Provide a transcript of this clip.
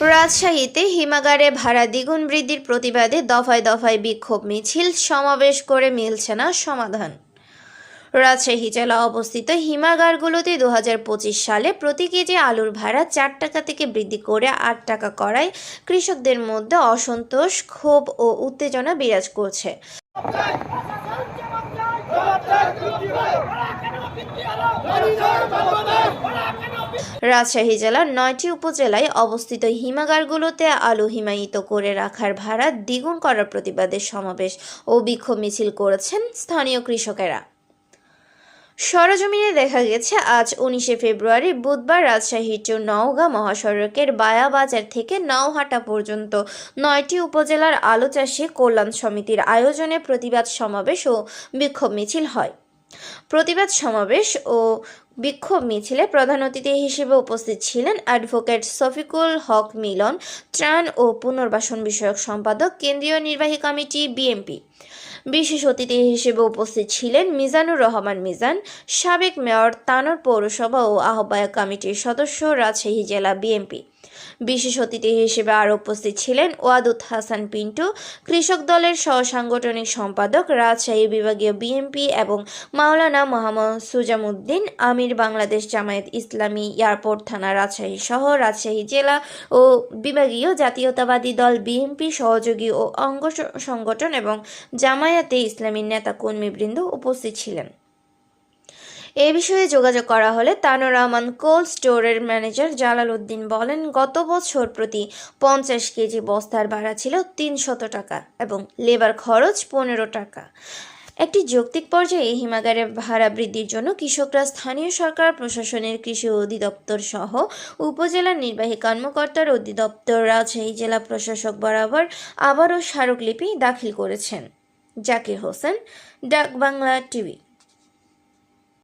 রাজশাহীতে হিমাগারে ভাড়া দ্বিগুণ বৃদ্ধির প্রতিবাদে দফায় দফায় বিক্ষোভ মিছিল সমাবেশ করে মিলছে না সমাধান। রাজশাহী জেলা অবস্থিত হিমাগারগুলোতে 2025 সালে প্রতি কেজি আলুর ভাড়া 4 টাকা থেকে বৃদ্ধি করে 8 টাকা করায় কৃষকদের মধ্যে অসন্তোষ, ক্ষোভ ও উত্তেজনা বিরাজ করছে। রাজশাহী জেলার 9টি উপজেলায় অবস্থিত হিমাগারগুলোতে আলু হিমায়িত করে রাখার ভাড়া দ্বিগুণ করার প্রতিবাদে সমাবেশ ও বিক্ষোভ মিছিল করেছেন স্থানীয় কৃষকেরা। সরেজমিনে দেখা গেছে, আজ 19শে ফেব্রুয়ারি বুধবার রাজশাহী টু নওগাঁ মহাসড়কের বায়া বাজার থেকে নাওহাটা পর্যন্ত 9টি উপজেলার আলু চাষী কল্যাণ সমিতির আয়োজনে প্রতিবাদ সমাবেশ ও বিক্ষোভ মিছিল হয়। প্রতিবাদ সমাবেশ ও বিক্ষোভ মিছিলে প্রধান অতিথি হিসেবে উপস্থিত ছিলেন অ্যাডভোকেট শফিকুল হক মিলন, ত্রাণ ও পুনর্বাসন বিষয়ক সম্পাদক, কেন্দ্রীয় নির্বাহী কমিটি, বিএনপি। বিশেষ অতিথি হিসেবে উপস্থিত ছিলেন মিজানুর রহমান মিজান, সাবেক মেয়র, তানোর পৌরসভা ও আহ্বায়ক কমিটির সদস্য, রাজশাহী জেলা বিএনপি। বিশেষ অতিথি হিসেবে আরও উপস্থিত ছিলেন ওয়াদুদ হাসান পিন্টু, কৃষক দলের সহসাংগঠনিক সম্পাদক, রাজশাহী বিভাগীয় বিএনপি, এবং মাওলানা মোহাম্মদ সুজামুদ্দিন আমির, বাংলাদেশ জামায়াত ইসলামী, এয়ারপোর্ট থানা রাজশাহী সহ রাজশাহী জেলা ও বিভাগীয় জাতীয়তাবাদী দল বিএনপি, সহযোগী ও অঙ্গ সংগঠন এবং জামায়াতে ইসলামীর নেতা কর্মীবৃন্দ উপস্থিত ছিলেন। এ বিষয়ে যোগাযোগ করা হলে তানোর রহমান কোল্ড স্টোরের ম্যানেজার জালাল উদ্দিন বলেন, গত বছর প্রতি 50 কেজি বস্তার ভাড়া ছিল 300 টাকা এবং লেবার খরচ 15 টাকা। একটি যৌক্তিক পর্যায়ে হিমাগারে ভাড়া বৃদ্ধির জন্য কৃষকরা স্থানীয় সরকার, প্রশাসনের, কৃষি অধিদপ্তর সহ উপজেলা নির্বাহী কর্মকর্তার অধিদপ্তর, রাজশাহী জেলা প্রশাসক বরাবর আবারও স্মারকলিপি দাখিল করেছেন। জাকির হোসেন, ডাক বাংলা টিভি।